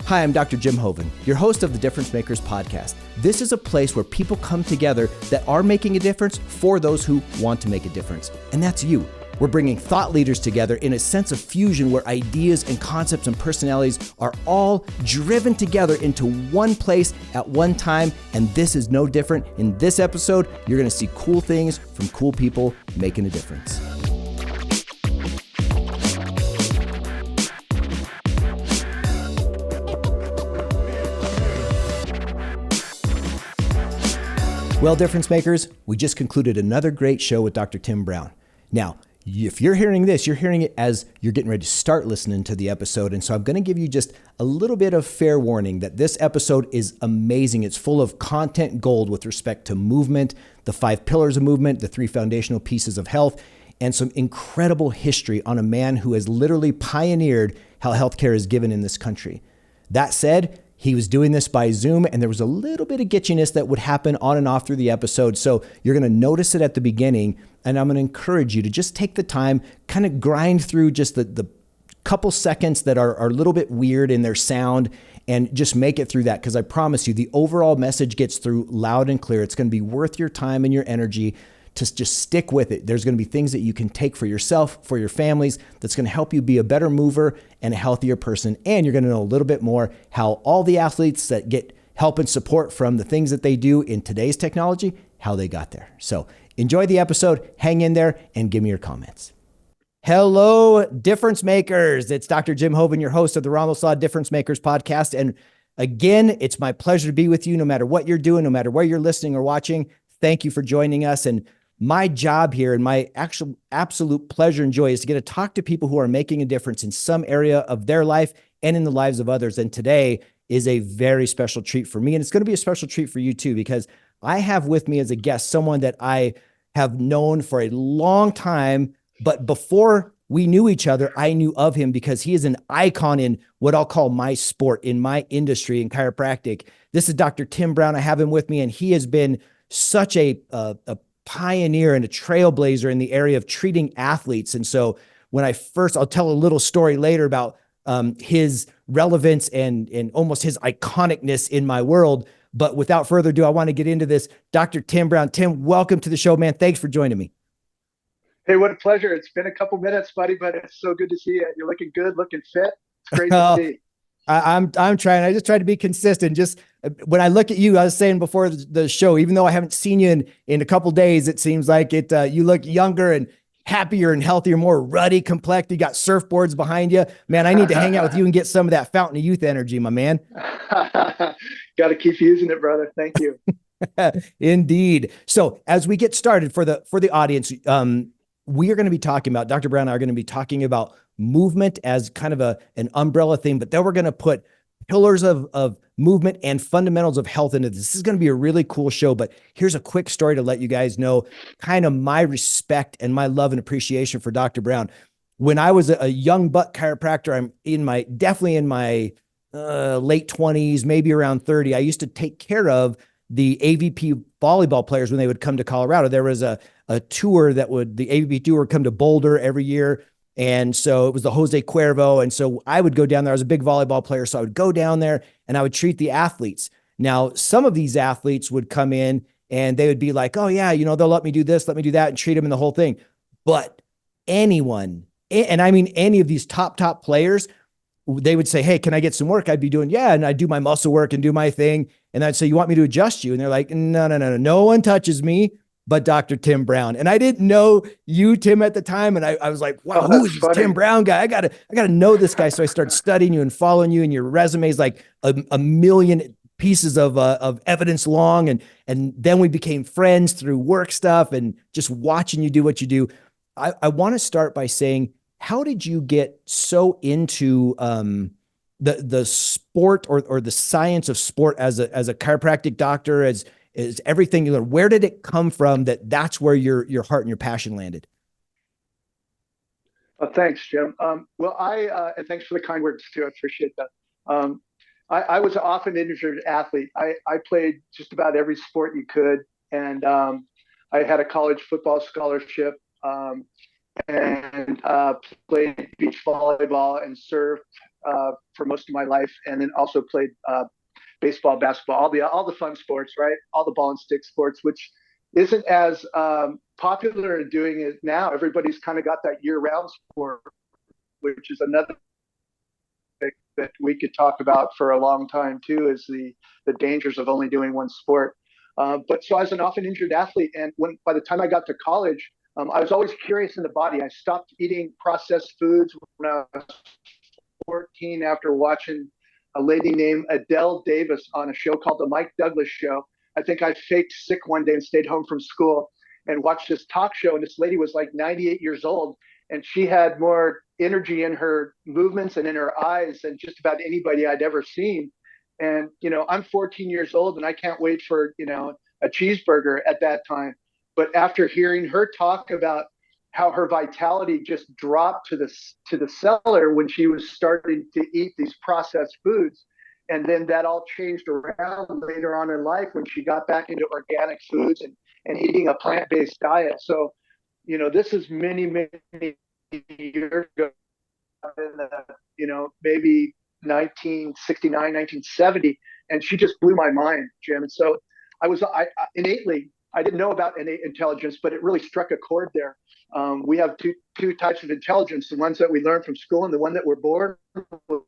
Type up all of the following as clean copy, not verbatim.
Hi, I'm Dr. Jim Hoven, your host of the Difference Makers podcast. This is a place where people come together that are making a difference for those who want to make a difference. And that's you. We're bringing thought leaders together in a sense of fusion where ideas and concepts and personalities are all driven together into one place at one time. And this is no different. In this episode, you're going to see cool things from cool people making a difference. Well, difference makers, we just concluded another great show with Dr. Tim Brown. Now, if you're hearing this, you're hearing it as you're getting ready to start listening to the episode. And so I'm going to give you just a little bit of fair warning that this episode is amazing. It's full of content gold with respect to movement, the 5 pillars of movement, the 3 foundational pieces of health, and some incredible history on a man who has literally pioneered how healthcare is given in this country. That said, he was doing this by Zoom, and there was a little bit of gitchiness that would happen on and off through the episode. So you're going to notice it at the beginning, and I'm going to encourage you to just take the time, kind of grind through just the couple seconds that are a little bit weird in their sound, and just make it through that. Because I promise you, the overall message gets through loud and clear. It's going to be worth your time and your energy to just stick with it. There's going to be things that you can take for yourself, for your families, that's going to help you be a better mover and a healthier person. And you're going to know a little bit more how all the athletes that get help and support from the things that they do in today's technology, how they got there. So enjoy the episode, hang in there, and give me your comments. Hello, difference makers. It's Dr. Jim Hoven, your host of the Ramos Difference Makers podcast. And again, it's my pleasure to be with you no matter what you're doing, no matter where you're listening or watching. Thank you for joining us. And my job here and my actual absolute pleasure and joy is to get to talk to people who are making a difference in some area of their life and in the lives of others. And today is a very special treat for me. And it's going to be a special treat for you too, because I have with me as a guest someone that I have known for a long time, but before we knew each other, I knew of him because he is an icon in what I'll call my sport, in my industry, in chiropractic. This is Dr. Tim Brown. I have him with me, and he has been such a pioneer and a trailblazer in the area of treating athletes. And so when I'll tell a little story later about his relevance and almost his iconicness in my world. But without further ado, I want to get into this. Dr. Tim Brown. Tim, welcome to the show, man. Thanks for joining me. Hey, what a pleasure. It's been a couple minutes, buddy, but it's so good to see you. You're looking good, looking fit. It's great to see. I'm trying. I just try to be consistent. Just when I look at you, I was saying before the show, even though I haven't seen you in a couple days, it seems like you look younger and happier and healthier, more ruddy complex. You got surfboards behind you, man. I need to hang out with you and get some of that fountain of youth energy, my man. Got to keep using it, brother. Thank you. Indeed. So as we get started for the audience, we are going to be talking about, Dr. Brown and I are going to be talking about movement as kind of an umbrella thing, but then we're going to put pillars of movement and fundamentals of health into this. This is going to be a really cool show, but here's a quick story to let you guys know kind of my respect and my love and appreciation for Dr. Brown. When I was a young buck chiropractor, I'm definitely in my late 20s, maybe around 30. I used to take care of the AVP volleyball players when they would come to Colorado. There was a tour the AVP tour would come to Boulder every year. And so it was the Jose Cuervo. And so I would go down there. I was a big volleyball player. So I would go down there and I would treat the athletes. Now, some of these athletes would come in and they would be like, oh yeah, they'll let me do this, let me do that, and treat them in the whole thing. But anyone, and I mean, any of these top players, they would say, hey, can I get some work? I'd be doing, yeah. And I'd do my muscle work and do my thing. And I'd say, you want me to adjust you? And they're like, no one touches me but Dr. Tim Brown. And I didn't know you, Tim, at the time. And I was like, wow, who is this Tim Brown guy? I gotta know this guy. So I started studying you and following you, and your resume is like a million pieces of evidence long. And then we became friends through work stuff and just watching you do what you do. I want to start by saying, how did you get so into the sport or the science of sport as a chiropractic doctor, as everything, where did it come from that's where your heart and your passion landed? Thanks, Jim. And thanks for the kind words too. I appreciate that. I was often an injured athlete. I played just about every sport you could. And I had a college football scholarship. And played beach volleyball and surfed for most of my life, and then also played baseball, basketball, all the fun sports, right? All the ball and stick sports, which isn't as popular in doing it now. Everybody's kind of got that year-round sport, which is another thing that we could talk about for a long time too, is the dangers of only doing one sport. But so I was an often injured athlete, and by the time I got to college, I was always curious in the body. I stopped eating processed foods when I was 14 after watching a lady named Adele Davis on a show called The Mike Douglas Show. I think I faked sick one day and stayed home from school and watched this talk show. And this lady was like 98 years old, and she had more energy in her movements and in her eyes than just about anybody I'd ever seen. And, I'm 14 years old and I can't wait for, a cheeseburger at that time. But after hearing her talk about how her vitality just dropped to the cellar when she was starting to eat these processed foods, and then that all changed around later on in life when she got back into organic foods and eating a plant-based diet. So, this is many, many years ago, maybe 1969, 1970, and she just blew my mind, Jim. And so I innately, I didn't know about innate intelligence, but it really struck a chord there. We have two types of intelligence: the ones that we learn from school and the one that we're born with.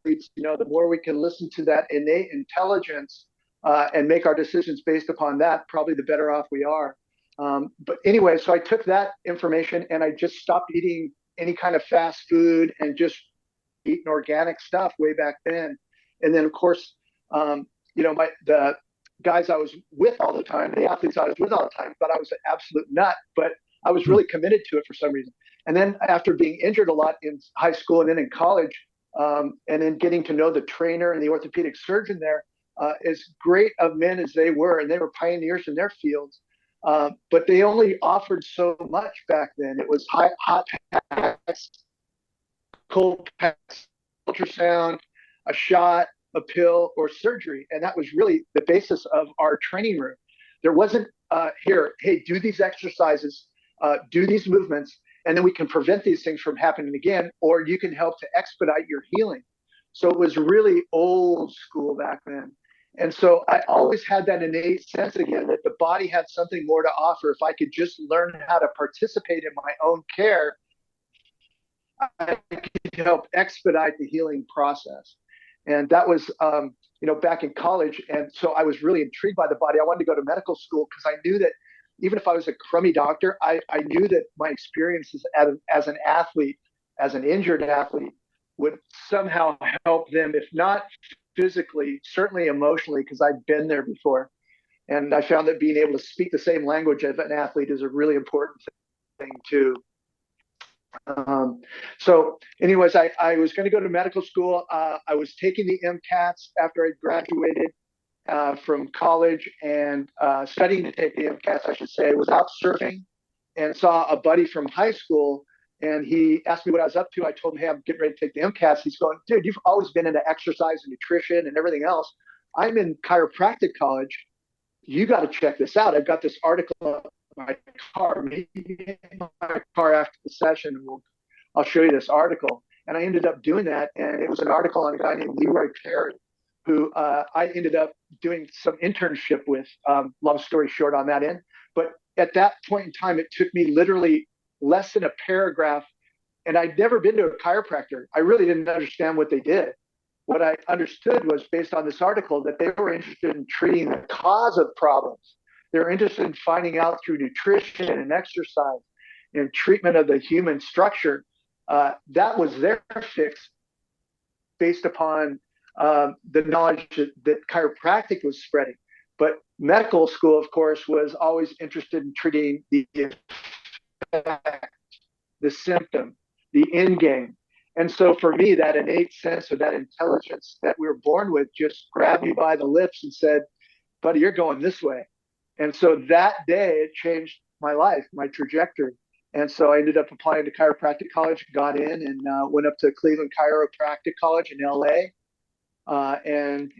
The more we can listen to that innate intelligence and make our decisions based upon that, probably the better off we are. But anyway, so I took that information and I just stopped eating any kind of fast food and just eating organic stuff way back then. And then, of course, the guys I was with all the time, the athletes I was with all the time, thought I was an absolute nut, but I was really committed to it for some reason. And then after being injured a lot in high school and then in college, and then getting to know the trainer and the orthopedic surgeon there, as great of men as they were, and they were pioneers in their fields, but they only offered so much back then. It was hot packs, cold packs, ultrasound, a shot, a pill, or surgery. And that was really the basis of our training room. There wasn't hey, do these exercises, do these movements, and then we can prevent these things from happening again, or you can help to expedite your healing. So it was really old school back then. And so I always had that innate sense again that the body had something more to offer. If I could just learn how to participate in my own care, I could help expedite the healing process. And that was, back in college. And so I was really intrigued by the body. I wanted to go to medical school because I knew that even if I was a crummy doctor, I knew that my experiences as an athlete, as an injured athlete, would somehow help them, if not physically, certainly emotionally, because I'd been there before. And I found that being able to speak the same language of an athlete is a really important thing too. So anyways, I was going to go to medical school. I was taking the MCATs after I graduated from college and studying to take the MCATs, I should say. I was out surfing and saw a buddy from high school, and he asked me what I was up to. I told him, hey, I'm getting ready to take the MCATs. He's going, dude, you've always been into exercise and nutrition and everything else. I'm in chiropractic college. You got to check this out. I've got this article in my car. Maybe in my car after the session, I'll show you this article. And I ended up doing that. And it was an article on a guy named Leroy Perry, who I ended up doing some internship with. Long story short on that end. But at that point in time, it took me literally less than a paragraph. And I'd never been to a chiropractor. I really didn't understand what they did. What I understood was, based on this article, that they were interested in treating the cause of problems. They were interested in finding out through nutrition and exercise and treatment of the human structure. That was their fix, based upon the knowledge that chiropractic was spreading. But medical school, of course, was always interested in treating the effect, the symptom, the end game. And so for me, that innate sense of that intelligence that we were born with just grabbed me by the lips and said, buddy, you're going this way. And so that day, it changed my life, my trajectory. And so I ended up applying to chiropractic college, got in, and went up to Cleveland Chiropractic College in LA. And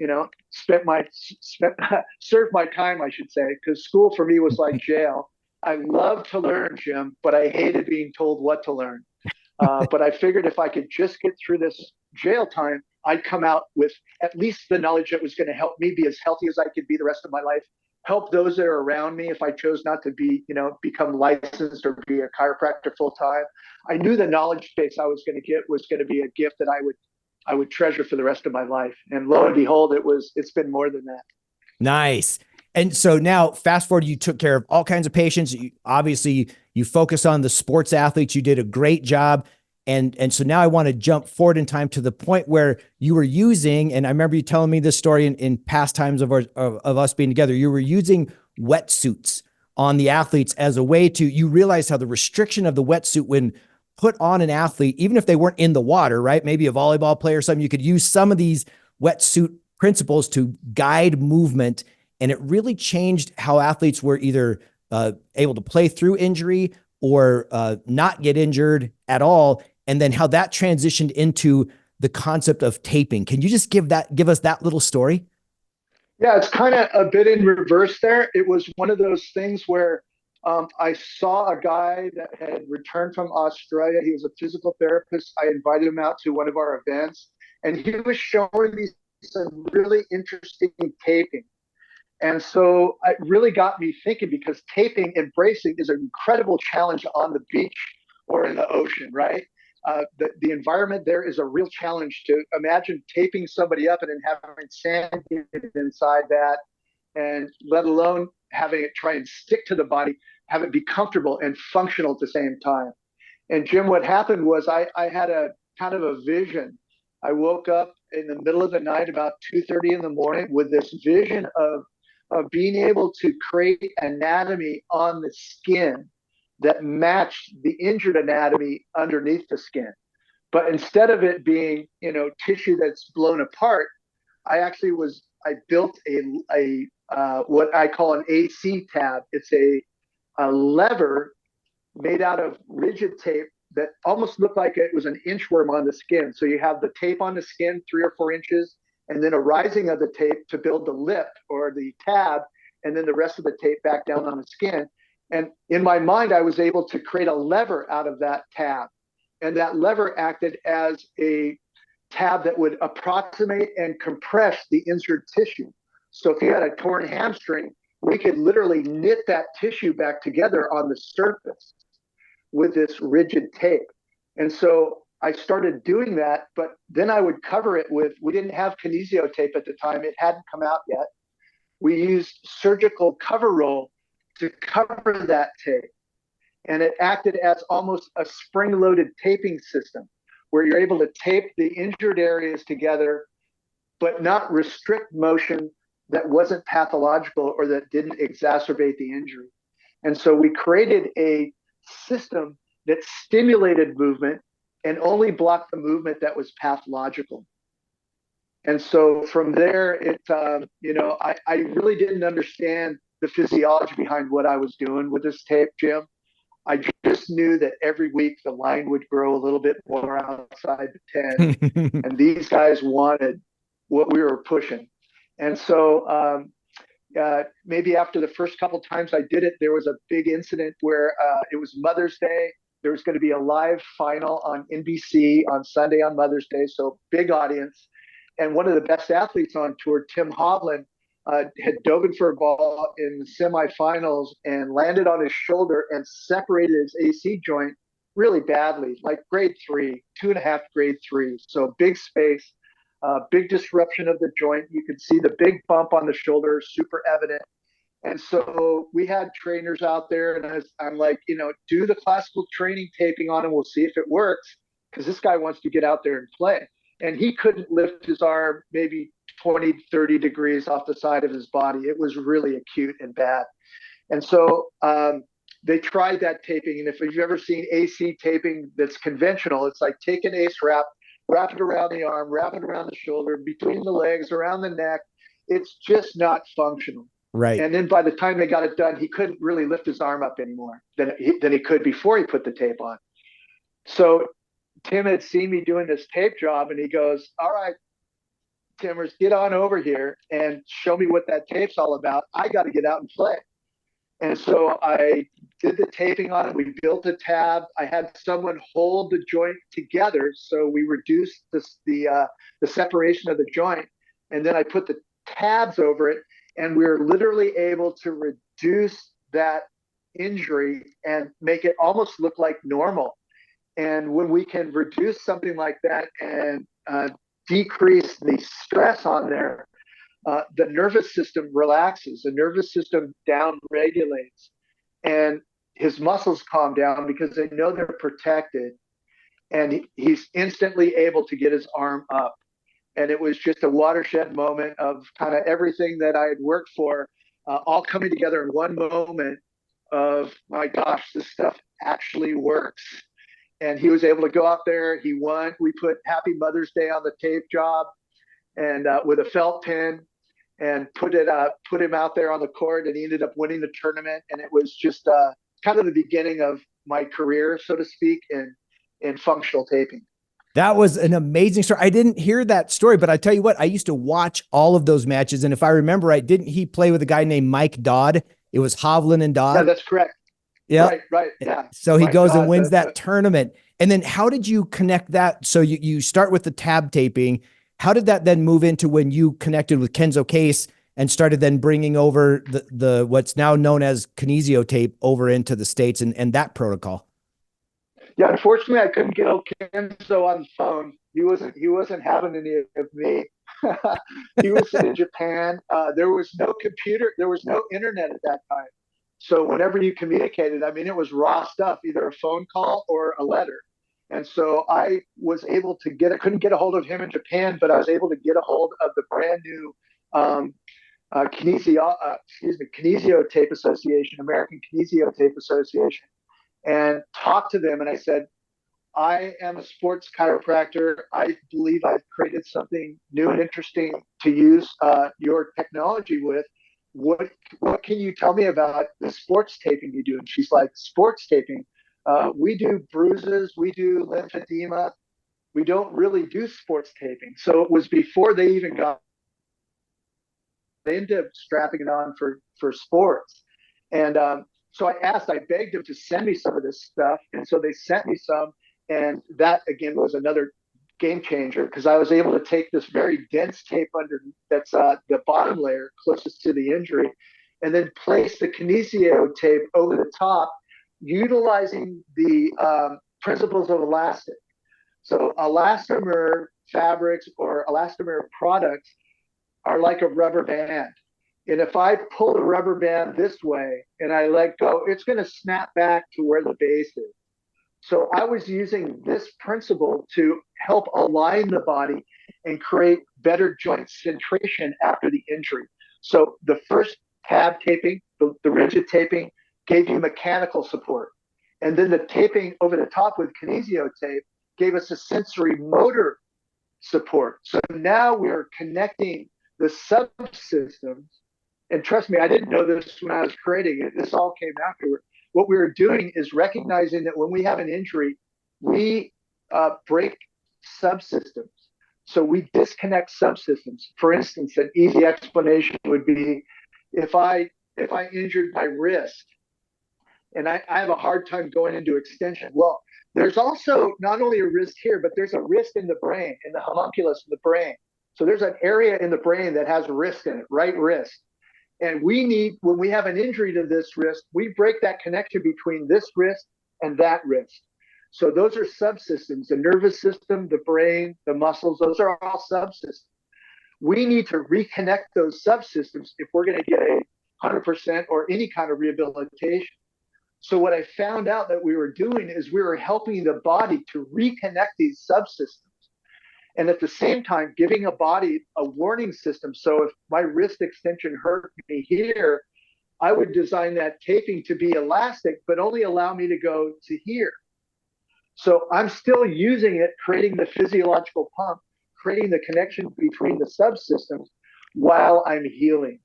served my time, I should say, because school for me was like jail. I loved to learn, Jim, but I hated being told what to learn. But I figured if I could just get through this jail time, I'd come out with at least the knowledge that was going to help me be as healthy as I could be the rest of my life, help those that are around me if I chose not to be, become licensed or be a chiropractor full time. I knew the knowledge base I was going to get was going to be a gift that I would treasure for the rest of my life. And lo and behold, it's been more than that. Nice. And so now fast forward, you took care of all kinds of patients. Obviously you focus on the sports athletes. You did a great job. And so now I want to jump forward in time to the point where you were using, and I remember you telling me this story in past times of us being together, you were using wetsuits on the athletes as a way to, you realize how the restriction of the wetsuit when put on an athlete, even if they weren't in the water, right? Maybe a volleyball player or something, you could use some of these wetsuit principles to guide movement. And it really changed how athletes were either able to play through injury or not get injured at all. And then how that transitioned into the concept of taping. Can you just give us that little story? Yeah, it's kind of a bit in reverse there. It was one of those things where I saw a guy that had returned from Australia. He was a physical therapist. I invited him out to one of our events, and he was showing me some really interesting taping. And so it really got me thinking because taping and bracing is an incredible challenge on the beach or in the ocean, right? The environment there is a real challenge to imagine taping somebody up and then having sand inside that, and let alone having it try and stick to the body, have it be comfortable and functional at the same time. And Jim, what happened was I had a kind of a vision. I woke up in the middle of the night about 2:30 in the morning with this vision of being able to create anatomy on the skin that matched the injured anatomy underneath the skin. But instead of it being, tissue that's blown apart, I built a what I call an AC tab. It's a lever made out of rigid tape that almost looked like it was an inchworm on the skin. So you have the tape on the skin, 3 or 4 inches, and then a rising of the tape to build the lip or the tab, and then the rest of the tape back down on the skin. And in my mind, I was able to create a lever out of that tab. And that lever acted as a tab that would approximate and compress the injured tissue. So if you had a torn hamstring, we could literally knit that tissue back together on the surface with this rigid tape. And so I started doing that, but then I would cover it with, we didn't have Kinesio tape at the time. It hadn't come out yet. We used surgical cover roll to cover that tape. And it acted as almost a spring loaded taping system where you're able to tape the injured areas together, but not restrict motion that wasn't pathological or that didn't exacerbate the injury. And so we created a system that stimulated movement and only blocked the movement that was pathological. And so from there, I really didn't understand the physiology behind what I was doing with this tape, Jim. I just knew that every week the line would grow a little bit more outside the tent, and these guys wanted what we were pushing. And so maybe after the first couple times I did it, there was a big incident where it was Mother's Day. There was going to be a live final on NBC on Sunday on Mother's Day, so big audience. And one of the best athletes on tour, Tim Hovland, had dove in for a ball in the semifinals and landed on his shoulder and separated his AC joint really badly, like grade 3, 2.5 grade 3. So big space, big disruption of the joint. You could see the big bump on the shoulder, super evident. And so we had trainers out there, and I'm like, do the classical training taping on him. We'll see if it works, because this guy wants to get out there and play. And he couldn't lift his arm maybe 20, 30 degrees off the side of his body. It was really acute and bad. And so they tried that taping. And if you've ever seen AC taping that's conventional, it's like take an ACE wrap it around the arm, wrap it around the shoulder, between the legs, around the neck. It's just not functional. Right. And then by the time they got it done, he couldn't really lift his arm up anymore than he could before he put the tape on. So Tim had seen me doing this tape job, and he goes, all right, Timmers, get on over here and show me what that tape's all about. I got to get out and play. And so I did the taping on it. We built a tab. I had someone hold the joint together, so we reduced the separation of the joint, and then I put the tabs over it, and we were literally able to reduce that injury and make it almost look like normal. And when we can reduce something like that and decrease the stress on there, the nervous system relaxes, the nervous system down regulates, and his muscles calm down because they know they're protected. And he's instantly able to get his arm up. And it was just a watershed moment of kind of everything that I had worked for, all coming together in one moment of, my gosh, this stuff actually works. And he was able to go out there. He won. We put Happy Mother's Day on the tape job, and with a felt pen, and put him out there on the court, and he ended up winning the tournament. And it was just kind of the beginning of my career, so to speak, in functional taping. That was an amazing story. I didn't hear that story, but I tell you what, I used to watch all of those matches. And if I remember right, didn't he play with a guy named Mike Dodd? It was Hovland and Dodd. Yeah, that's correct. Yeah. Right. Yeah. So he Mike goes Dodd, and wins that tournament. And then how did you connect that? So you start with the tab taping. How did that then move into when you connected with Kenzo Case and started then bringing over the what's now known as Kinesio tape over into the States and that protocol? Yeah, unfortunately, I couldn't get Kenzo on the phone. He wasn't having any of me. He was in Japan. There was no computer. There was no internet at that time. So whenever you communicated, I mean, it was raw stuff, either a phone call or a letter. And so I was able to I couldn't get a hold of him in Japan, but I was able to get a hold of the brand new Kinesio Tape Association, American Kinesio Tape Association, and talked to them. And I said, I am a sports chiropractor. I believe I've created something new and interesting to use your technology with. What can you tell me about the sports taping you do? And she's like, sports taping? We do bruises, we do lymphedema. We don't really do sports taping. So it was before they even got into strapping it on for sports. And so I begged them to send me some of this stuff. And so they sent me some. And that, again, was another game changer because I was able to take this very dense tape that's the bottom layer closest to the injury, and then place the Kinesio tape over the top, utilizing the principles of elastic. So elastomer fabrics or elastomer products are like a rubber band. And if I pull the rubber band this way and I let go, it's going to snap back to where the base is. So I was using this principle to help align the body and create better joint centration after the injury. So the first tab taping, the rigid taping, gave you mechanical support. And then the taping over the top with Kinesio tape gave us a sensory motor support. So now we're connecting the subsystems. And trust me, I didn't know this when I was creating it. This all came afterward. What we were doing is recognizing that when we have an injury, we break subsystems. So we disconnect subsystems. For instance, an easy explanation would be if I injured my wrist and I have a hard time going into extension. Well, there's also not only a wrist here, but there's a wrist in the brain, in the homunculus in the brain. So there's an area in the brain that has a wrist in it, right wrist. And when we have an injury to this wrist, we break that connection between this wrist and that wrist. So those are subsystems, the nervous system, the brain, the muscles, those are all subsystems. We need to reconnect those subsystems if we're going to get 100% or any kind of rehabilitation. So what I found out that we were doing is we were helping the body to reconnect these subsystems. And at the same time, giving a body a warning system. So if my wrist extension hurt me here, I would design that taping to be elastic, but only allow me to go to here. So I'm still using it, creating the physiological pump, creating the connection between the subsystems while I'm healing.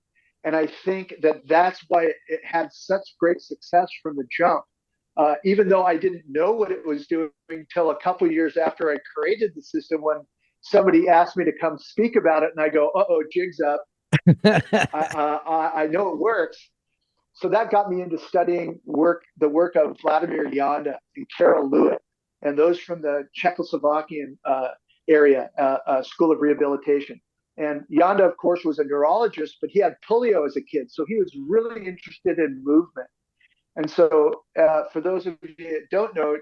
And I think that that's why it had such great success from the jump. Even though I didn't know what it was doing until a couple of years after I created the system, when somebody asked me to come speak about it, and I go, "Uh-oh, jig's up." I know it works. so that got me into studying the work of Vladimir Janda and Carol Lewitt, and those from the Czechoslovakian area, School of Rehabilitation. And Janda, of course, was a neurologist, but he had polio as a kid, so he was really interested in movement. And so, for those of you that don't know,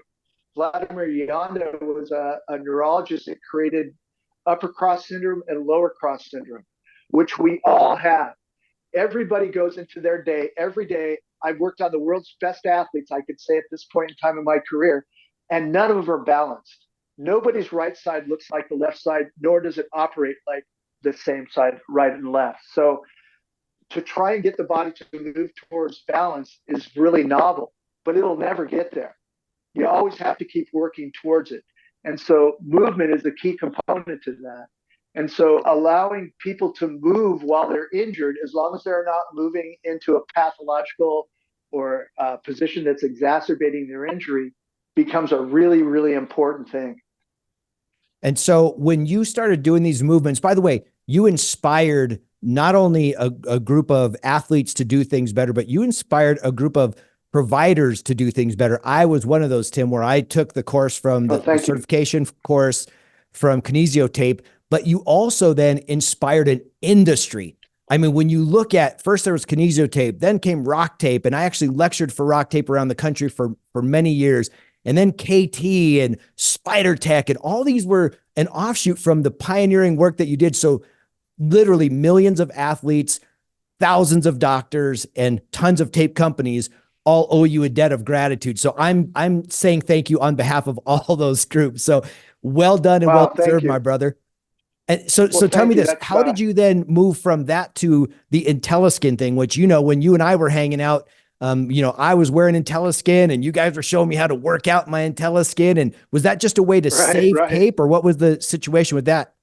Vladimir Janda was a neurologist that created upper cross syndrome and lower cross syndrome, which we all have. Everybody goes into their day every day. I've worked on the world's best athletes, I could say, at this point in time in my career, and none of them are balanced. Nobody's right side looks like the left side, nor does it operate like the same side, right and left. So to try and get the body to move towards balance is really novel, but it'll never get there. You always have to keep working towards it. And so movement is the key component to that. And so allowing people to move while they're injured, as long as they're not moving into a pathological or a position that's exacerbating their injury, becomes a really, really important thing. And so when you started doing these movements, by the way, you inspired not only a group of athletes to do things better, but you inspired a group of providers to do things better. I was one of those, Tim, where I took the course from the certification course from Kinesio tape, but you also then inspired an industry. I mean, when you look at, first there was Kinesio tape, then came rock tape, and I actually lectured for rock tape around the country for many years. And then KT and Spider Tech, and all these were an offshoot from the pioneering work that you did. So literally millions of athletes, thousands of doctors, and tons of tape companies all owe you a debt of gratitude. So I'm saying thank you on behalf of all those groups. So well done and well deserved, my brother. And so tell me this, how did you then move from that to the Intelleskin thing, which, you know, when you and I were hanging out, you know, I was wearing Intelleskin and you guys were showing me how to work out my Intelleskin. And was that just a way to save tape, or what was the situation with that?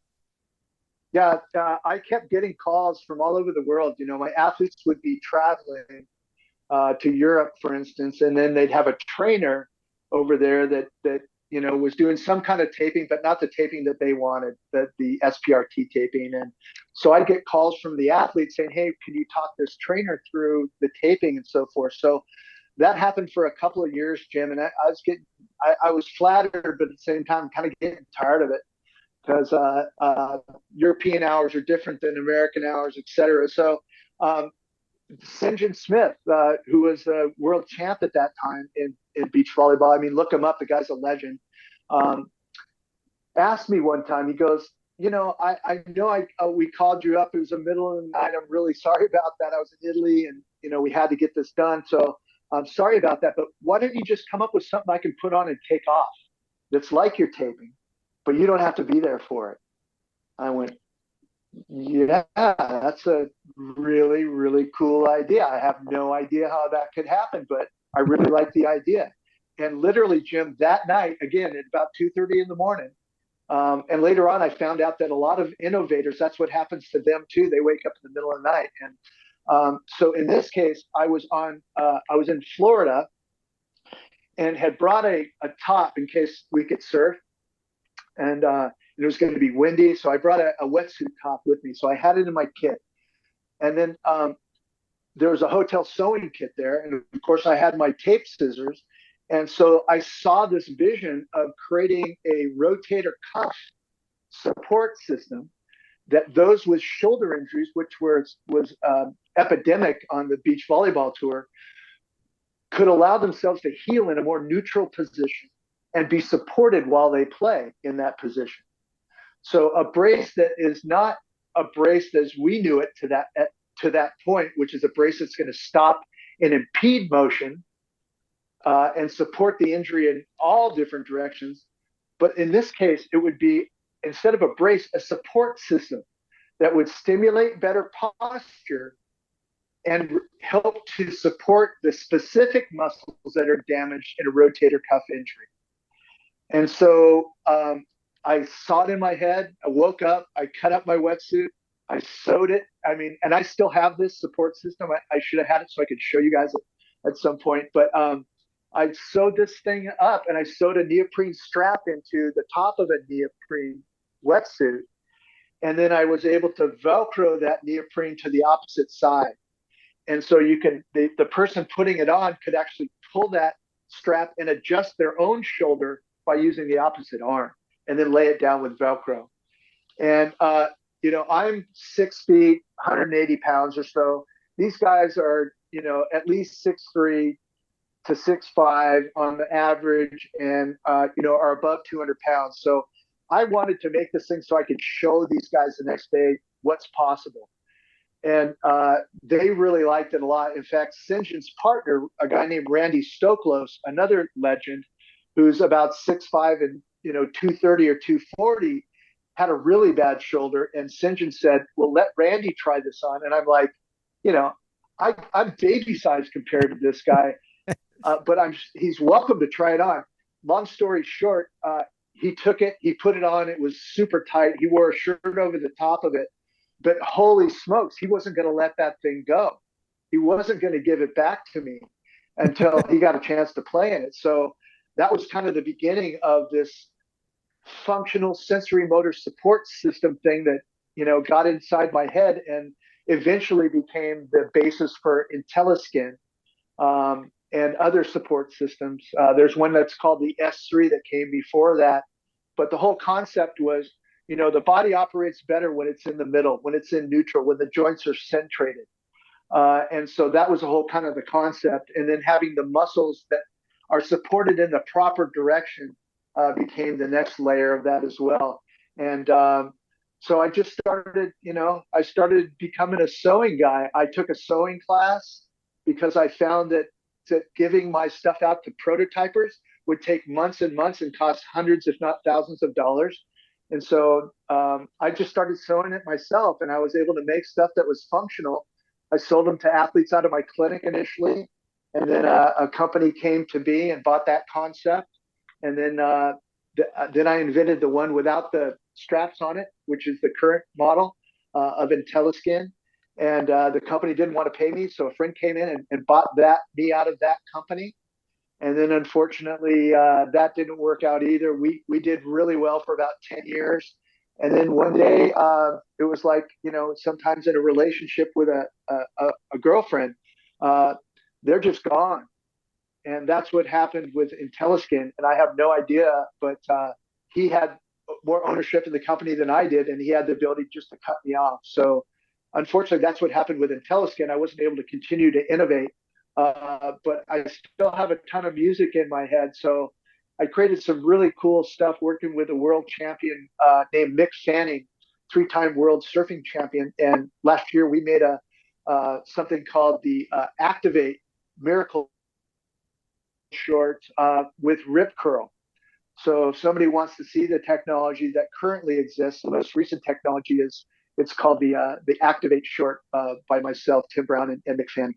Yeah, I kept getting calls from all over the world. You know, my athletes would be traveling to Europe, for instance, and then they'd have a trainer over there that you know was doing some kind of taping, but not the taping that they wanted, the S.P.R.T taping. And so I'd get calls from the athletes saying, "Hey, can you talk this trainer through the taping and so forth?" So that happened for a couple of years, Jim, and I was flattered, but at the same time, kind of getting tired of it, because European hours are different than American hours, et cetera. So St. John Smith, who was a world champ at that time in beach volleyball, I mean, look him up, the guy's a legend, asked me one time, he goes, you know, I know we called you up, it was the middle of the night, I'm really sorry about that, I was in Italy, and, you know, we had to get this done, so I'm sorry about that, but why don't you just come up with something I can put on and take off that's like your taping, but you don't have to be there for it. I went, yeah, that's a really, really cool idea. I have no idea how that could happen, but I really like the idea. And literally, Jim, that night, again, at about 2:30 in the morning, and later on, I found out that a lot of innovators, that's what happens to them too. They wake up in the middle of the night. And so in this case, I was in Florida and had brought a top in case we could surf. And it was going to be windy, so I brought a wetsuit top with me. So I had it in my kit. And then there was a hotel sewing kit there. And of course, I had my tape scissors. And so I saw this vision of creating a rotator cuff support system that those with shoulder injuries, which was epidemic on the beach volleyball tour, could allow themselves to heal in a more neutral position and be supported while they play in that position. So a brace that is not a brace as we knew it to that point, which is a brace that's going to stop and impede motion and support the injury in all different directions. But in this case, it would be, instead of a brace, a support system that would stimulate better posture and help to support the specific muscles that are damaged in a rotator cuff injury. And so I saw it in my head. I woke up, I cut up my wetsuit, I sewed it. I mean, and I still have this support system. I should have had it so I could show you guys at some point. But I sewed this thing up, and I sewed a neoprene strap into the top of a neoprene wetsuit. And then I was able to Velcro that neoprene to the opposite side. and so you can the person putting it on could actually pull that strap and adjust their own shoulder by using the opposite arm, and then lay it down with Velcro. And I'm 6 feet, 180 pounds or so. These guys are at least 6'3" to 6'5" on the average, and are above 200 pounds. So I wanted to make this thing so I could show these guys the next day what's possible. And they really liked it a lot. In fact, St. John's partner, a guy named Randy Stoklos, another legend, who's about 6'5" and 230 or 240, had a really bad shoulder. And St. John said, "Well, let Randy try this on." And I'm like, I'm baby size compared to this guy, but he's welcome to try it on. Long story short, he took it, he put it on. It was super tight. He wore a shirt over the top of it. But holy smokes, he wasn't going to let that thing go. He wasn't going to give it back to me until he got a chance to play in it. So that was kind of the beginning of this functional sensory motor support system thing that, got inside my head and eventually became the basis for Intelleskin, and other support systems. There's one that's called the S.P.R.T that came before that. But the whole concept was, the body operates better when it's in the middle, when it's in neutral, when the joints are centrated. And so that was a whole kind of the concept. And then having the muscles that are supported in the proper direction became the next layer of that as well. And so I just started, I started becoming a sewing guy. I took a sewing class because I found that giving my stuff out to prototypers would take months and months and cost hundreds, if not thousands of dollars. And so I just started sewing it myself, and I was able to make stuff that was functional. I sold them to athletes out of my clinic initially, and then a company came to be and bought that concept. And then I invented the one without the straps on it, which is the current model of Intelleskin. And the company didn't want to pay me, so a friend came in and bought me out of that company. And then unfortunately, that didn't work out either. We did really well for about 10 years. And then one day, it was like, sometimes in a relationship with a girlfriend, they're just gone. And that's what happened with Intelleskin. And I have no idea, but he had more ownership in the company than I did, and he had the ability just to cut me off. So unfortunately, that's what happened with Intelleskin. I wasn't able to continue to innovate. But I still have a ton of music in my head. So I created some really cool stuff working with a world champion named Mick Fanning, 3-time world surfing champion. And last year we made something called the Activate Miracle short with Rip Curl. So if somebody wants to see the technology that currently exists, the most recent technology it's called the Activate short by myself, Tim Brown, and Mick Fanning.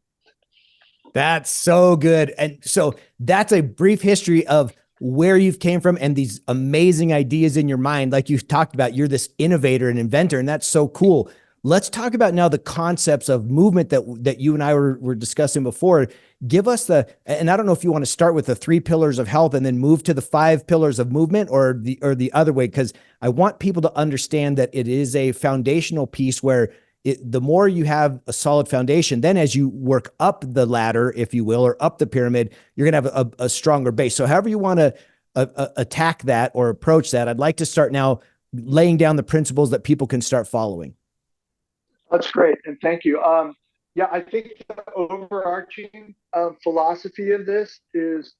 That's so good. And so that's a brief history of where you've came from and these amazing ideas in your mind. Like you've talked about, you're this innovator and inventor, and that's so cool. Let's talk about now the concepts of movement that you and I were discussing before. Give us and I don't know if you want to start with the 3 pillars of health and then move to the 5 pillars of movement, or the other way, because I want people to understand that it is a foundational piece where the more you have a solid foundation, then as you work up the ladder, if you will, or up the pyramid, you're going to have a stronger base. So however you want to attack that or approach that, I'd like to start now laying down the principles that people can start following. That's great. And thank you. Yeah, I think the overarching philosophy of this is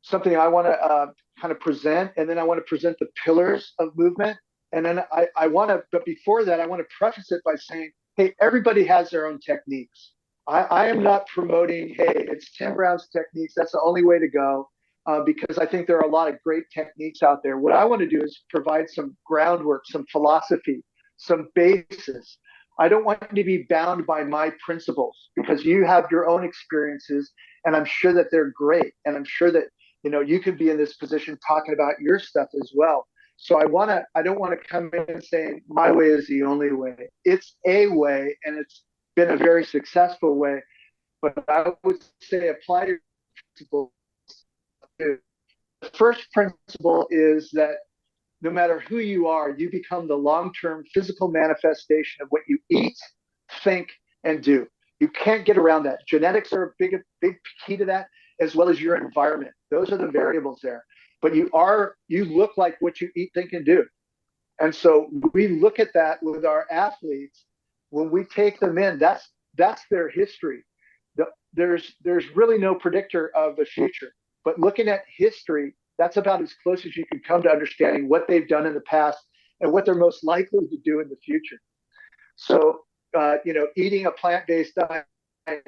something I want to kind of present. And then I want to present the pillars of movement. And then I want to, but before that, I want to preface it by saying, hey, everybody has their own techniques. I am not promoting, hey, it's Tim Brown's techniques, that's the only way to go, because I think there are a lot of great techniques out there. What I want to do is provide some groundwork, some philosophy, some basis. I don't want you to be bound by my principles, because you have your own experiences, and I'm sure that they're great. And I'm sure that, you could be in this position talking about your stuff as well. So I don't want to come in saying my way is the only way. It's a way, and it's been a very successful way. But I would say apply your principles. The first principle is that no matter who you are, you become the long-term physical manifestation of what you eat, think, and do. You can't get around that. Genetics are a big key to that, as well as your environment. Those are the variables there. But you look like what you eat, think, and do. And so we look at that with our athletes when we take them in. That's their history. There's really no predictor of the future. But looking at history, that's about as close as you can come to understanding what they've done in the past and what they're most likely to do in the future. So, eating a plant-based diet,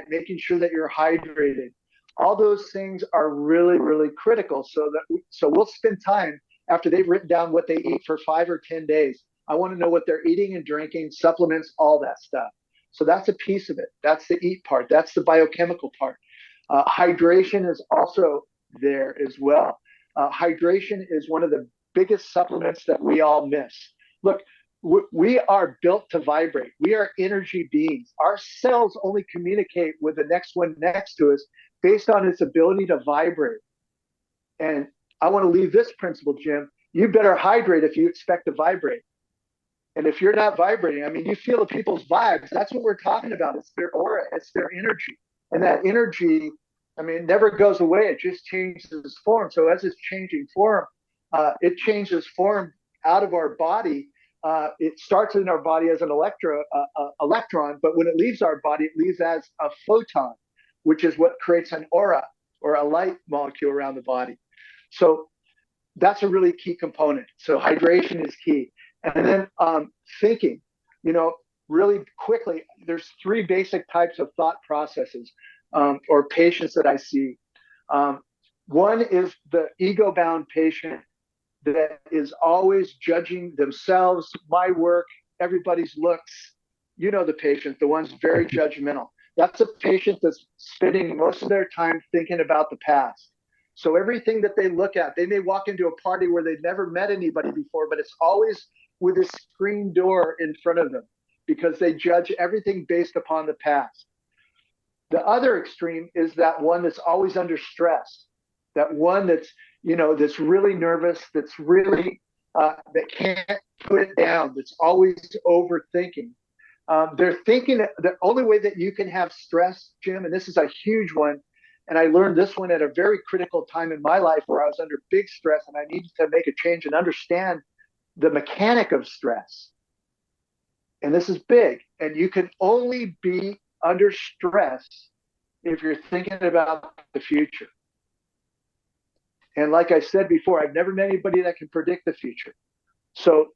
making sure that you're hydrated, all those things are really, really critical. So we'll spend time after they've written down what they eat for 5 or 10 days. I want to know what they're eating and drinking, supplements, all that stuff. So that's a piece of it. That's the eat part. That's the biochemical part. Hydration is also there as well. Hydration is one of the biggest supplements that we all miss. Look, we are built to vibrate. We are energy beings. Our cells only communicate with the next one next to us based on its ability to vibrate. And I want to leave this principle, Jim. You better hydrate if you expect to vibrate. And if you're not vibrating, I mean, you feel the people's vibes. That's what we're talking about. It's their aura. It's their energy. And that energy, I mean, never goes away. It just changes form. So as it's changing form, it changes form out of our body. It starts in our body as an electron, but when it leaves our body, it leaves as a photon, which is what creates an aura or a light molecule around the body. So that's a really key component. So hydration is key. And then thinking, really quickly, there's 3 basic types of thought processes or patients that I see. One is the ego-bound patient that is always judging themselves, my work, everybody's looks. The patient, the one's very judgmental. That's a patient that's spending most of their time thinking about the past. So everything that they look at, they may walk into a party where they've never met anybody before, but it's always with a screen door in front of them because they judge everything based upon the past. The other extreme is that one that's always under stress, that one that's, that's really nervous, that's really, that can't put it down, that's always overthinking. They're thinking that the only way that you can have stress, Jim, and this is a huge one, and I learned this one at a very critical time in my life where I was under big stress and I needed to make a change and understand the mechanic of stress. And this is big. And you can only be under stress if you're thinking about the future. And like I said before, I've never met anybody that can predict the future. So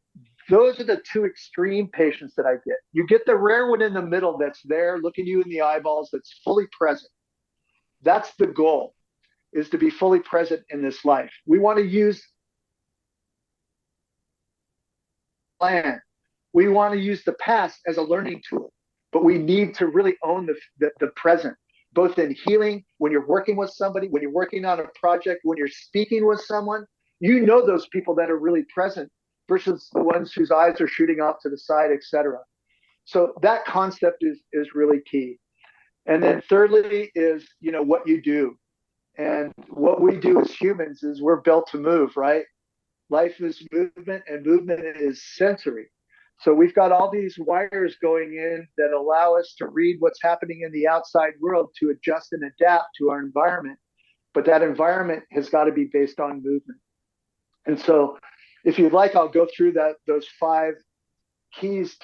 those are the 2 extreme patients that I get. You get the rare one in the middle that's there looking you in the eyeballs, that's fully present. That's the goal, is to be fully present in this life. We want to use plan. We want to use the past as a learning tool, but we need to really own the present, both in healing, when you're working with somebody, when you're working on a project, when you're speaking with someone. Those people that are really present versus the ones whose eyes are shooting off to the side, etc. So that concept is really key. And then thirdly is, what you do. And what we do as humans is we're built to move, right? Life is movement and movement is sensory. So we've got all these wires going in that allow us to read what's happening in the outside world to adjust and adapt to our environment. But that environment has got to be based on movement. And so if you'd like, I'll go through those 5 keys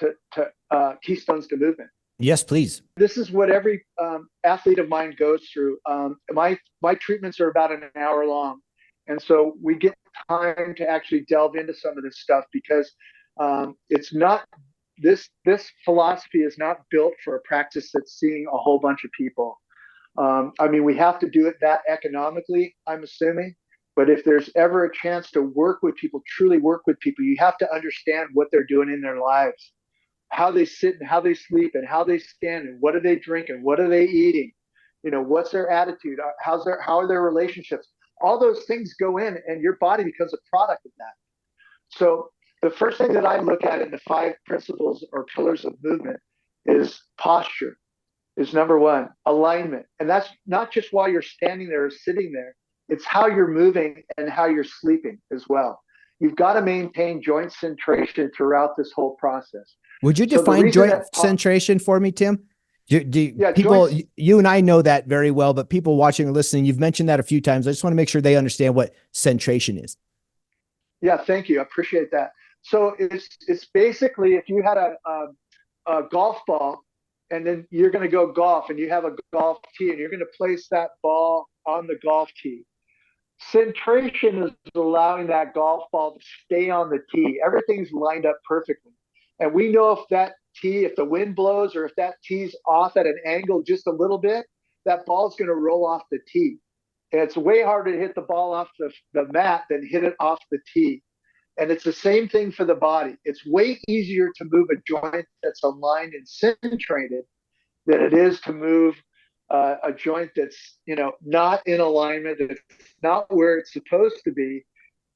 keystones to movement. Yes, please. This is what every athlete of mine goes through. My treatments are about an hour long. And so we get time to actually delve into some of this stuff because it's not, this philosophy is not built for a practice that's seeing a whole bunch of people. We have to do it that economically, I'm assuming. But if there's ever a chance to work with people, truly work with people, you have to understand what they're doing in their lives, how they sit and how they sleep and how they stand and what are they drinking, what are they eating, what's their attitude, how are their relationships. All those things go in and your body becomes a product of that. So the first thing that I look at in the 5 principles or pillars of movement is posture, is number 1, alignment. And that's not just while you're standing there or sitting there, it's how you're moving and how you're sleeping as well. You've got to maintain joint centration throughout this whole process. Would you define joint centration for me, Tim? Do Yeah, people, joints. you and I know that very well, but people watching or listening, you've mentioned that a few times. I just want to make sure they understand what centration is. Yeah, thank you. I appreciate that. So it's basically if you had a golf ball, and then you're going to go golf, and you have a golf tee, and you're going to place that ball on the golf tee. Centration is allowing that golf ball to stay on the tee. Everything's lined up perfectly. And we know if that tee, if the wind blows or if that tee's off at an angle just a little bit, that ball's going to roll off the tee. And it's way harder to hit the ball off the mat than hit it off the tee. And it's the same thing for the body. It's way easier to move a joint that's aligned and centrated than it is to move a joint that's not in alignment, it's not where it's supposed to be.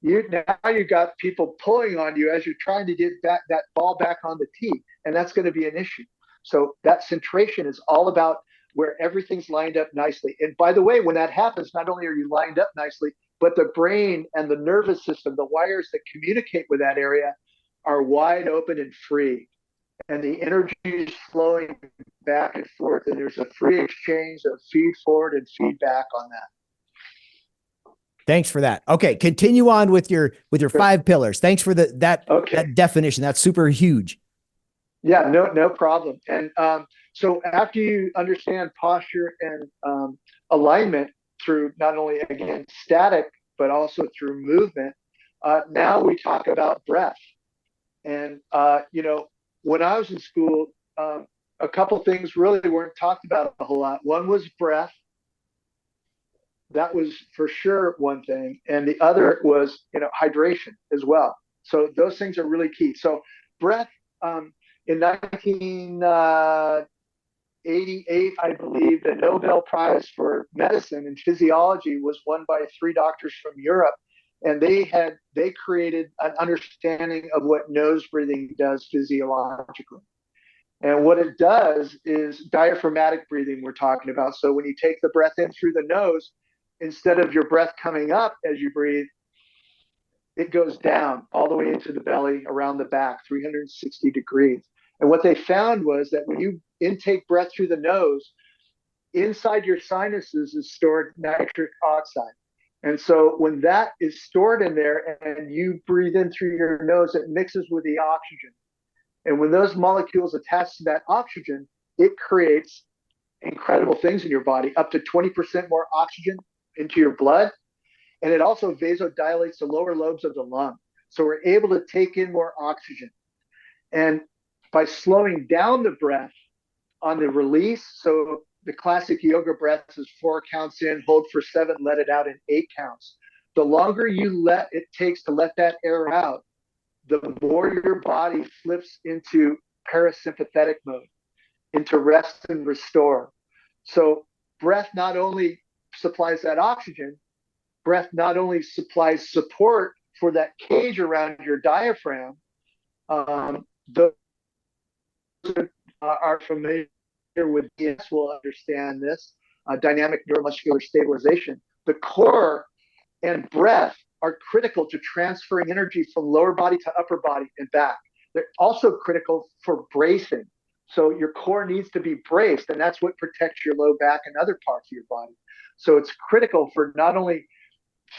Now you got people pulling on you as you're trying to get that ball back on the tee, and that's going to be an issue. So that centration is all about where everything's lined up nicely. And by the way, when that happens, not only are you lined up nicely, but the brain and the nervous system, the wires that communicate with that area, are wide open and free, and the energy is flowing back and forth, and there's a free exchange of feed forward and feedback on that. Thanks for that. Okay, continue on with your Sure. 5 pillars. Thanks for that Okay. definition. That's super huge. Yeah, no problem. And so after you understand posture and alignment through not only again static but also through movement, now we talk about breath. And when I was in school, a couple things really weren't talked about a whole lot. One was breath. That was for sure one thing, and the other was hydration as well. So those things are really key. So breath, in 1988, I believe the Nobel Prize for Medicine and Physiology was won by 3 doctors from Europe, and they created an understanding of what nose breathing does physiologically. And what it does is diaphragmatic breathing we're talking about. So when you take the breath in through the nose, instead of your breath coming up as you breathe, it goes down all the way into the belly, around the back, 360 degrees. And what they found was that when you intake breath through the nose, inside your sinuses is stored nitric oxide. And so when that is stored in there and you breathe in through your nose, it mixes with the oxygen. And when those molecules attach to that oxygen, it creates incredible things in your body, up to 20% more oxygen into your blood. And it also vasodilates the lower lobes of the lung. So we're able to take in more oxygen. And by slowing down the breath on the release, so the classic yoga breath is 4 counts in, hold for 7, let it out in 8 counts. The longer it takes to let that air out, the more your body flips into parasympathetic mode, into rest and restore. So breath not only supplies that oxygen, breath not only supplies support for that cage around your diaphragm. Those are familiar with DS will understand this, dynamic neuromuscular stabilization. The core and breath are critical to transferring energy from lower body to upper body and back. They're also critical for bracing. So your core needs to be braced, and that's what protects your low back and other parts of your body. So it's critical for not only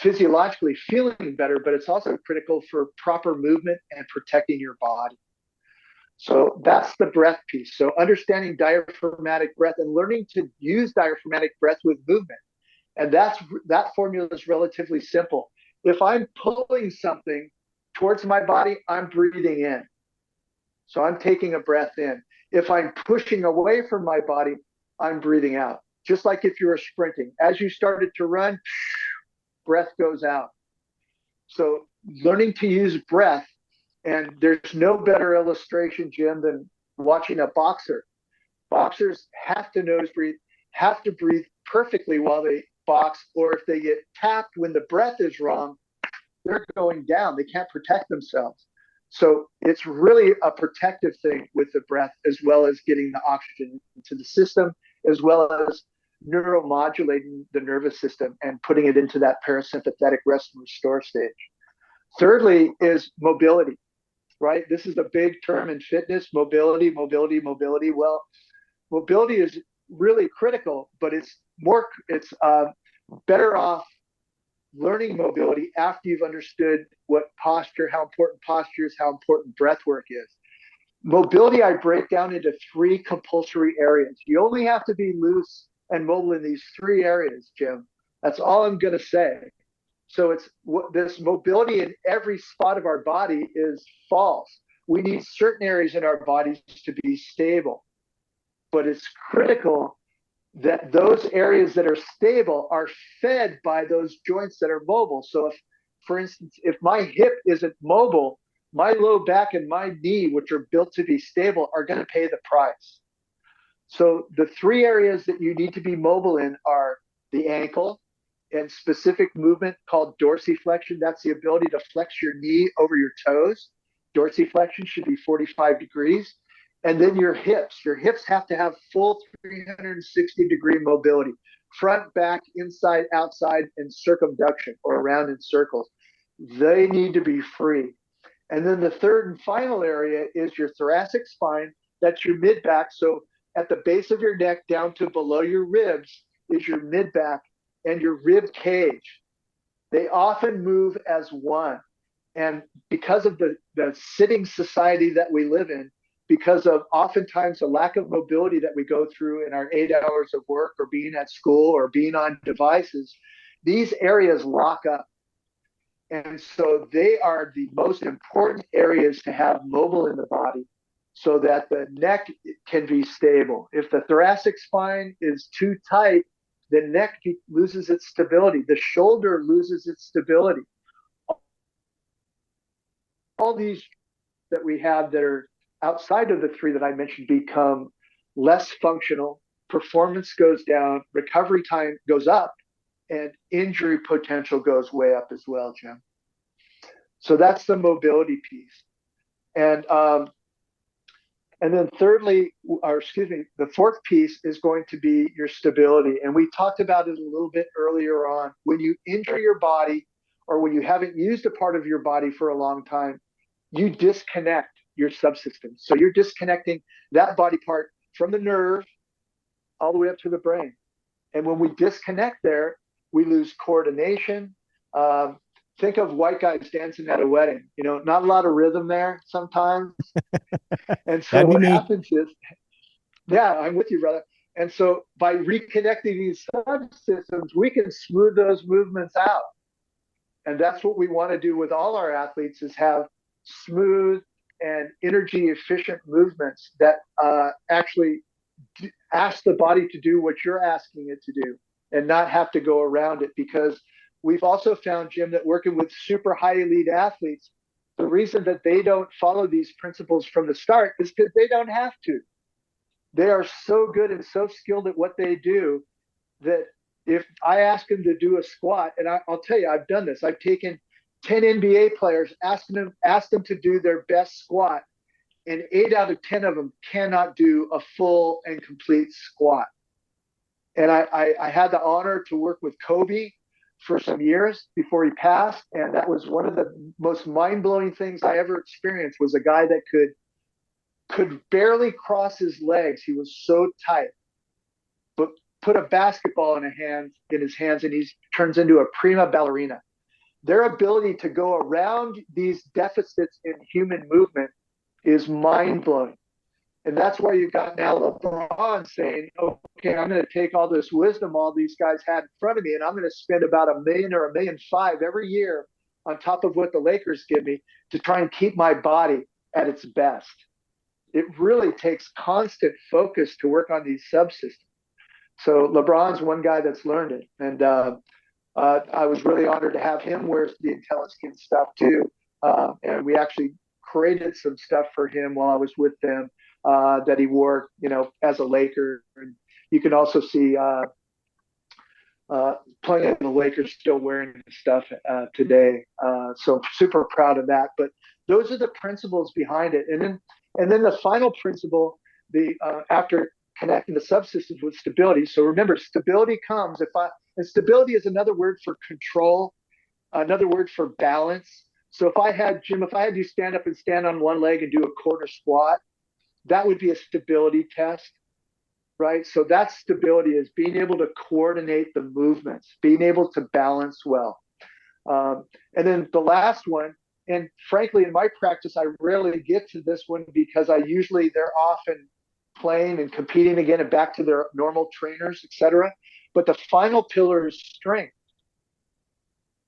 physiologically feeling better, but it's also critical for proper movement and protecting your body. So that's the breath piece. So understanding diaphragmatic breath and learning to use diaphragmatic breath with movement. And that formula is relatively simple. If I'm pulling something towards my body, I'm breathing in. So I'm taking a breath in. If I'm pushing away from my body, I'm breathing out. Just like if you were sprinting. As you started to run, breath goes out. So learning to use breath, and there's no better illustration, Jim, than watching a boxer. Boxers have to nose breathe, have to breathe perfectly while they box, or if they get tapped when the breath is wrong, they're going down. They can't protect themselves. So it's really a protective thing with the breath, as well as getting the oxygen into the system, as well as neuromodulating the nervous system and putting it into that parasympathetic rest and restore stage. Thirdly is mobility, right? This is a big term in fitness, mobility, mobility, mobility. Well, mobility is really critical, but it's better off learning mobility after you've understood what posture, how important posture is, how important breath work is. Mobility, I break down into 3 compulsory areas. You only have to be loose and mobile in these 3 areas, Jim. That's all I'm going to say. So it's this mobility in every spot of our body is false. We need certain areas in our bodies to be stable, but it's critical that those areas that are stable are fed by those joints that are mobile. So if, for instance, if my hip isn't mobile, my low back and my knee, which are built to be stable, are going to pay the price. So the 3 areas that you need to be mobile in are the ankle and specific movement called dorsiflexion. That's the ability to flex your knee over your toes. Dorsiflexion should be 45 degrees. And then your hips. Your hips have to have full 360-degree mobility. Front, back, inside, outside, and circumduction, or around in circles. They need to be free. And then the third and final area is your thoracic spine. That's your mid-back. So at the base of your neck down to below your ribs is your mid-back and your rib cage. They often move as one. And because of the sitting society that we live in, because of oftentimes the lack of mobility that we go through in our 8 hours of work or being at school or being on devices, these areas lock up. And so they are the most important areas to have mobile in the body so that the neck can be stable. If the thoracic spine is too tight, the neck loses its stability. The shoulder loses its stability. All these that we have that are outside of the 3 that I mentioned become less functional. Performance goes down, recovery time goes up, and injury potential goes way up as well, Jim. So that's the mobility piece. And then thirdly, or excuse me, the 4th piece is going to be your stability. And we talked about it a little bit earlier on. When you injure your body or when you haven't used a part of your body for a long time, you disconnect your subsystems. So you're disconnecting that body part from the nerve all the way up to the brain. And when we disconnect there, we lose coordination. Think of white guys dancing at a wedding. You know, not a lot of rhythm there sometimes. And so That'd be what me. happens is, yeah, I'm with you, brother. And so by reconnecting these subsystems, we can smooth those movements out. And that's what we want to do with all our athletes is have smooth and energy efficient movements that actually ask the body to do what you're asking it to do and not have to go around it. Because we've also found, Jim, that working with super high elite athletes, the reason that they don't follow these principles from the start is because they don't have to. They are so good and so skilled at what they do that if I ask them to do a squat, and I'll tell you, I've done this. I've taken 10 NBA players, asked them to do their best squat, and 8 out of 10 of them cannot do a full and complete squat. And I had the honor to work with Kobe for some years before he passed, and that was one of the most mind-blowing things I ever experienced. Was a guy that could barely cross his legs. He was so tight, but put a basketball in his hands, and he turns into a prima ballerina. Their ability to go around these deficits in human movement is mind-blowing. And that's why you got now LeBron saying, okay, I'm going to take all this wisdom all these guys had in front of me, and I'm going to spend about $1 million or $1.5 million every year on top of what the Lakers give me to try and keep my body at its best. It really takes constant focus to work on these subsystems. So LeBron's one guy that's learned it. And I was really honored to have him wear the Intelleskin stuff too. And we actually created some stuff for him while I was with them that he wore, as a Laker. And you can also see plenty of the Lakers still wearing the stuff today. So super proud of that. But those are the principles behind it. And then the final principle, after connecting the subsystems with stability. So remember, stability comes and stability is another word for control, another word for balance. So if I had you stand up and stand on one leg and do a quarter squat, that would be a stability test. right? So that stability is being able to coordinate the movements, being able to balance well. And then the last one, and frankly, in my practice, I rarely get to this one because they're often playing and competing again and back to their normal trainers, etc. But the final pillar is strength.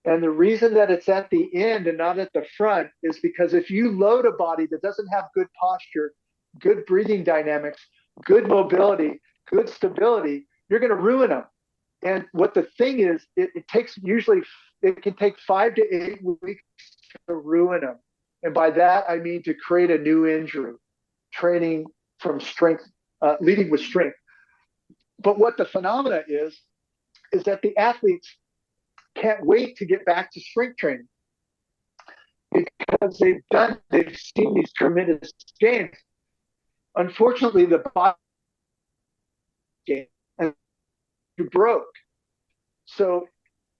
And the reason that it's at the end and not at the front is because if you load a body that doesn't have good posture, good breathing dynamics, good mobility, good stability, you're going to ruin them. And what the thing is, it can take 5 to 8 weeks to ruin them. And by that, I mean to create a new injury, training from strength, leading with strength. But what the phenomena is that the athletes can't wait to get back to strength training because they've seen these tremendous gains. Unfortunately, the body game and you broke. So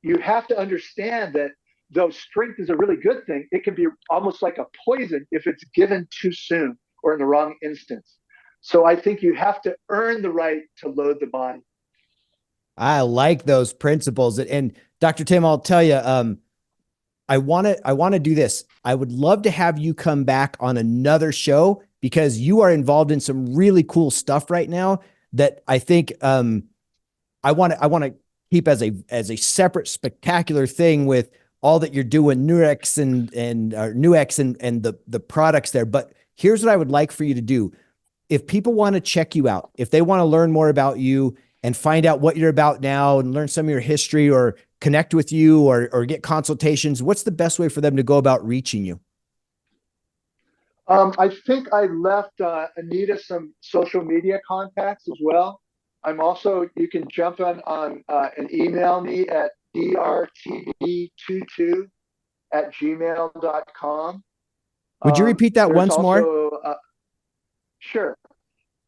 you have to understand that though strength is a really good thing, it can be almost like a poison if it's given too soon or in the wrong instance. So I think you have to earn the right to load the body. I like those principles. And Dr. Tim, I'll tell you, I want to do this. I would love to have you come back on another show because you are involved in some really cool stuff right now that I think I want to keep as a separate spectacular thing with all that you're doing, NeuX and NeuX and the products there. But here's what I would like for you to do. If people want to check you out, if they want to learn more about you and find out what you're about now and learn some of your history or connect with you or get consultations, what's the best way for them to go about reaching you? I think I left Anita some social media contacts as well. You can jump on and email me at drtb22@gmail.com. Would you repeat that once more? Sure.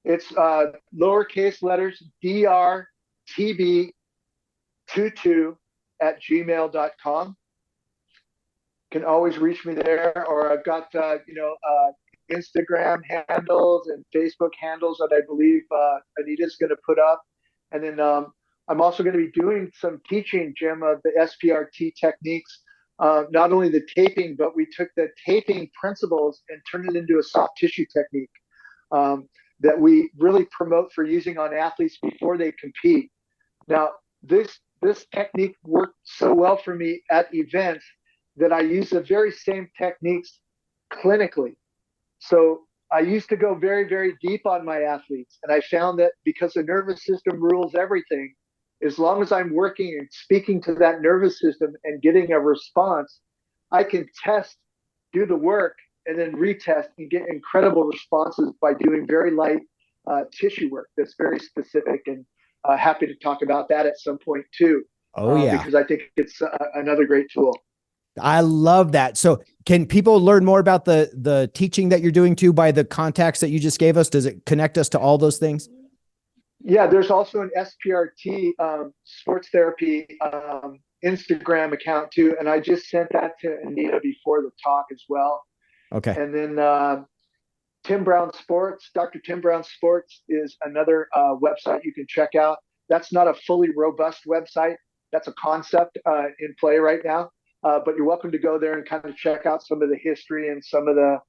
It's lowercase letters drtb22@gmail.com. Can always reach me there, or I've got Instagram handles and Facebook handles that I believe Anita's going to put up. And then I'm also going to be doing some teaching, Jim, of the S.P.R.T techniques. Not only the taping, but we took the taping principles and turned it into a soft tissue technique that we really promote for using on athletes before they compete. Now, this technique worked so well for me at events that I use the very same techniques clinically. So I used to go very, very deep on my athletes. And I found that because the nervous system rules everything, as long as I'm working and speaking to that nervous system and getting a response, I can test, do the work, and then retest and get incredible responses by doing very light tissue work that's very specific. And happy to talk about that at some point too. Oh yeah. Because I think it's another great tool. I love that. So can people learn more about the teaching that you're doing too by the contacts that you just gave us? Does it connect us to all those things? Yeah, there's also an S.P.R.T sports therapy Instagram account too. And I just sent that to Anita before the talk as well. Okay. And then Tim Brown Sports, Dr. Tim Brown Sports is another website you can check out. That's not a fully robust website. That's a concept in play right now. But you're welcome to go there and kind of check out some of the history and some of the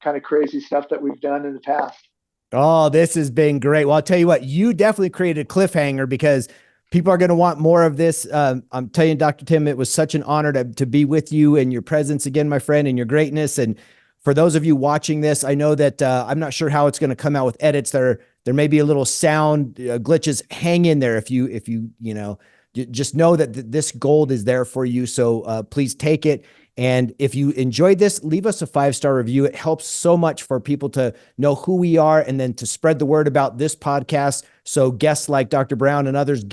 kind of crazy stuff that we've done in the past. Oh, this has been great. Well, I'll tell you what, you definitely created a cliffhanger because people are going to want more of this. I'm telling you, Dr. Tim, it was such an honor to be with you and your presence again, my friend, and your greatness. And for those of you watching this, I know that I'm not sure how it's going to come out with edits. There may be a little sound glitches. Hang in there if you just know that this gold is there for you. So please take it. And if you enjoyed this, leave us a 5-star review. It helps so much for people to know who we are and then to spread the word about this podcast. So guests like Dr. Brown and others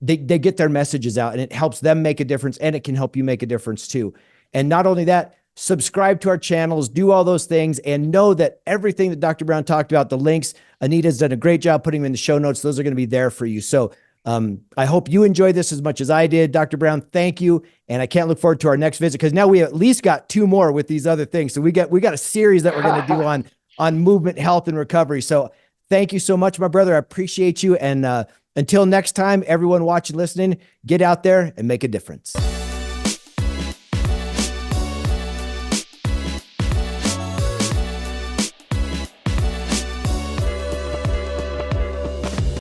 they get their messages out, and it helps them make a difference, and it can help you make a difference too. And not only that, subscribe to our channels, do all those things, and know that everything that Dr. Brown talked about, the links, Anita's done a great job putting them in the show notes. Those are going to be there for you. So I hope you enjoyed this as much as I did. Dr. Brown, thank you. And I can't look forward to our next visit because now we at least got 2 more with these other things. So we got a series that we're going to do on movement, health, and recovery. So Thank you so much, my brother. I appreciate you. And until next time, everyone watching, listening, get out there and make a difference.